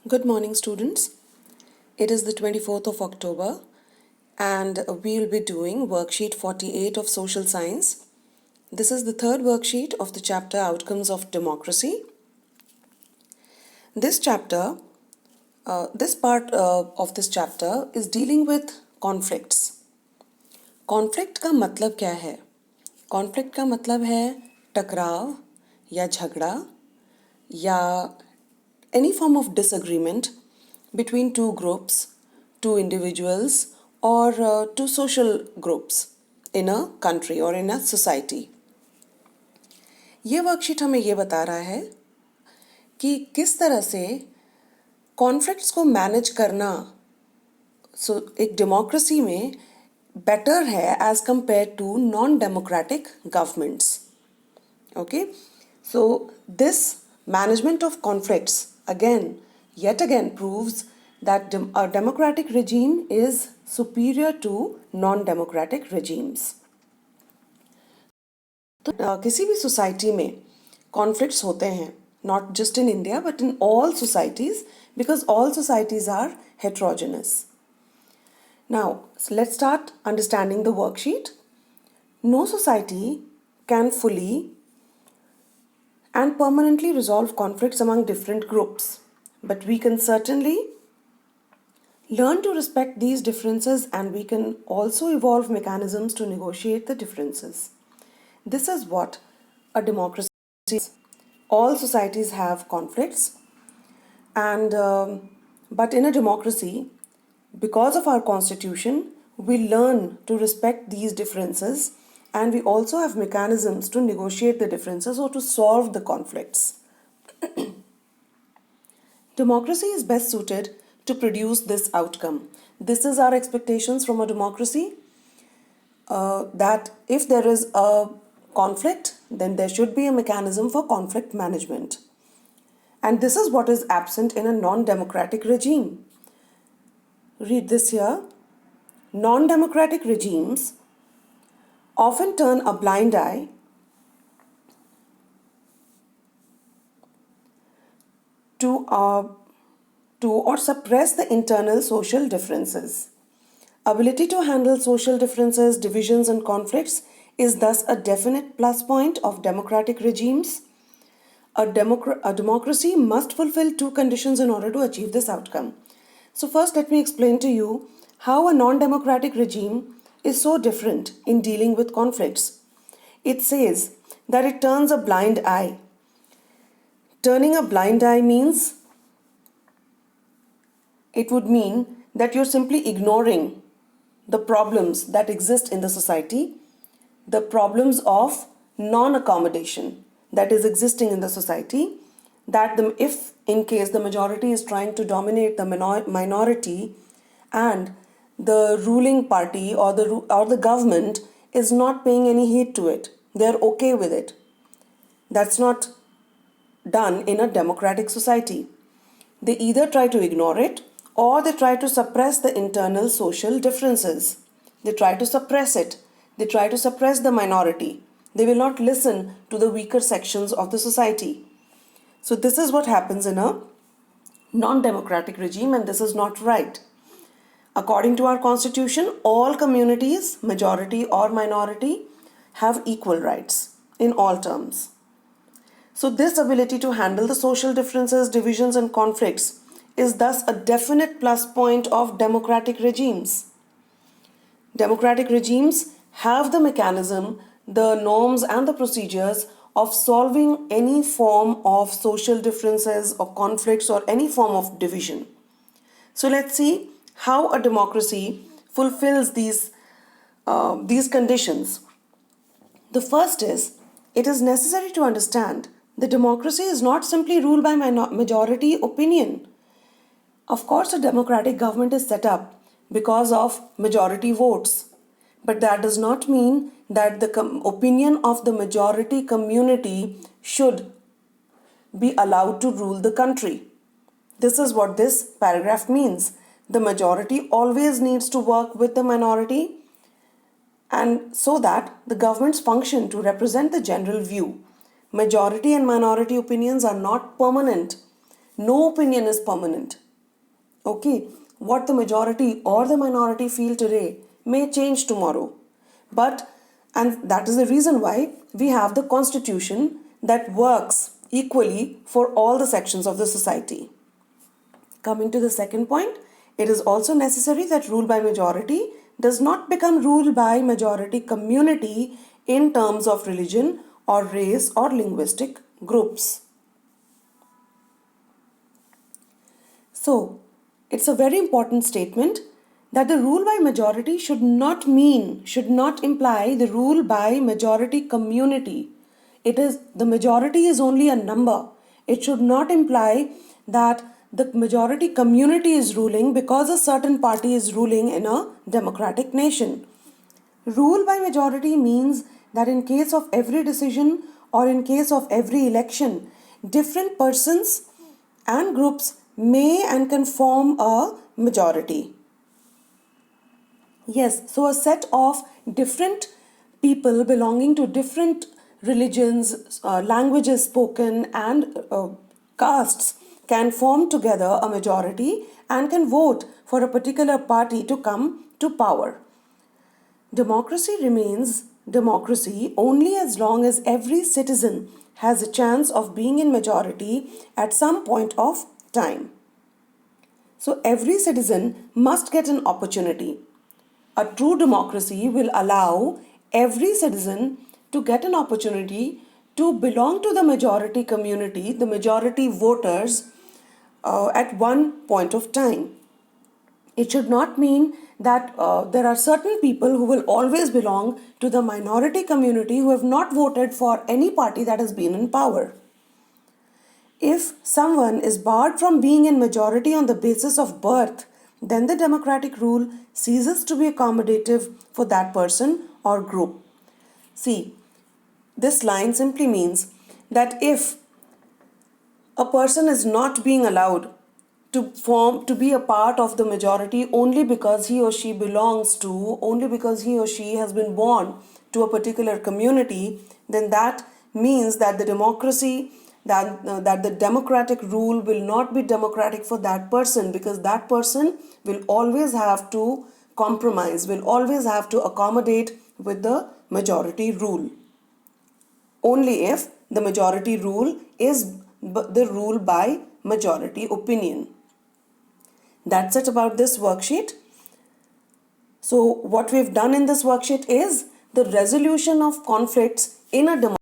Good morning, students. It is the 24th of October, and we'll be doing worksheet 48 of social science. This is the third worksheet of the chapter Outcomes of Democracy. This chapter, this part of this chapter is dealing with conflicts. Conflict का मतलब क्या है? Conflict का मतलब है टकराव या झगड़ा या any form of disagreement between two groups, two individuals, or two social groups in a country or in a society. ये वर्कशीट हमें ये बता रहा है कि किस तरह से कॉन्फ्लिक्ट्स को मैनेज करना एक डेमोक्रेसी में बेटर है as compared to non democratic governments. Okay, so this management of conflicts yet again proves that a democratic regime is superior to non-democratic regimes. तो किसी भी सोसाइटी में कॉन्फ्लिक्ट्स होते हैं, not just in India but in all societies, because all societies are heterogeneous. Now, so let's start understanding the worksheet. No society can fully and permanently resolve conflicts among different groups, but we can certainly learn to respect these differences, and we can also evolve mechanisms to negotiate the differences. This is what a democracy is. All societies have conflicts, and but in a democracy, because of our constitution, we learn to respect these differences, and we also have mechanisms to negotiate the differences or to solve the conflicts. Democracy is best suited to produce this outcome. This is our expectations from a democracy, that if there is a conflict, then there should be a mechanism for conflict management. And this is what is absent in a non-democratic regime. Read this here. Non-democratic regimes often turn a blind eye to or suppress the internal social differences. Ability to handle social differences, divisions, and conflicts is thus a definite plus point of democratic regimes. A democracy must fulfill two conditions in order to achieve this outcome. So first, let me explain to you how a non-democratic regime is so different in dealing with conflicts. It says that it turns a blind eye. Turning a blind eye means, it would mean that you're simply ignoring the problems that exist in the society, the problems of non-accommodation that is existing in the society, that if in case the majority is trying to dominate the minority, and the ruling party or the government is not paying any heed to it, they're okay with it. That's not done in a democratic society. They either try to ignore it or they try to suppress the internal social differences. They try to suppress it. They try to suppress the minority. They will not listen to the weaker sections of the society. So this is what happens in a non-democratic regime, and this is not right. According to our constitution, all communities, majority or minority, have equal rights in all terms. So this ability to handle the social differences, divisions, and conflicts is thus a definite plus point of democratic regimes. Democratic regimes have the mechanism, the norms, and the procedures of solving any form of social differences or conflicts or any form of division. So let's see how a democracy fulfills these conditions. The first is, it is necessary to understand that democracy is not simply ruled by majority opinion. Of course, a democratic government is set up because of majority votes, but that does not mean that the opinion of the majority community should be allowed to rule the country. This is what this paragraph means. The majority always needs to work with the minority, and so that the governments function to represent the general view. Majority and minority opinions are not permanent. No opinion is permanent. Okay, what the majority or the minority feel today may change tomorrow. But, and that is the reason why we have the constitution that works equally for all the sections of the society. Coming to the second point, it is also necessary that rule by majority does not become rule by majority community in terms of religion or race or linguistic groups. So, it's a very important statement that the rule by majority should not imply the rule by majority community. It is the majority is only a number. It should not imply that the majority community is ruling because a certain party is ruling in a democratic nation. Rule by majority means that in case of every decision or in case of every election, different persons and groups may and can form a majority. Yes, so a set of different people belonging to different religions, languages spoken, and castes can form together a majority and can vote for a particular party to come to power. Democracy remains democracy only as long as every citizen has a chance of being in majority at some point of time. So every citizen must get an opportunity. A true democracy will allow every citizen to get an opportunity to belong to the majority community, the majority voters, at one point of time. It should not mean that there are certain people who will always belong to the minority community who have not voted for any party that has been in power. If someone is barred from being in majority on the basis of birth, then the democratic rule ceases to be accommodative for that person or group. See, this line simply means that if a person is not being allowed to be a part of the majority only because he or she belongs to, only because he or she has been born to a particular community, then that means that the democracy, that the democratic rule will not be democratic for that person, because that person will always have to compromise, will always have to accommodate with the majority rule. Only if the majority rule is the rule by majority opinion. That's it about this worksheet. So what we've done in this worksheet is the resolution of conflicts in a democracy.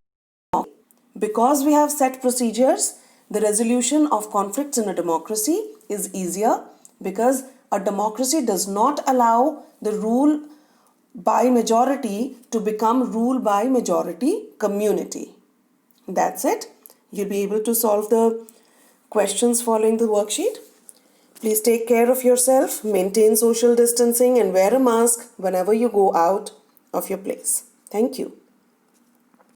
Because we have set procedures, the resolution of conflicts in a democracy is easier, because a democracy does not allow the rule by majority to become rule by majority community. That's it. You'll be able to solve the questions following the worksheet. Please take care of yourself, maintain social distancing, and wear a mask whenever you go out of your place. Thank you.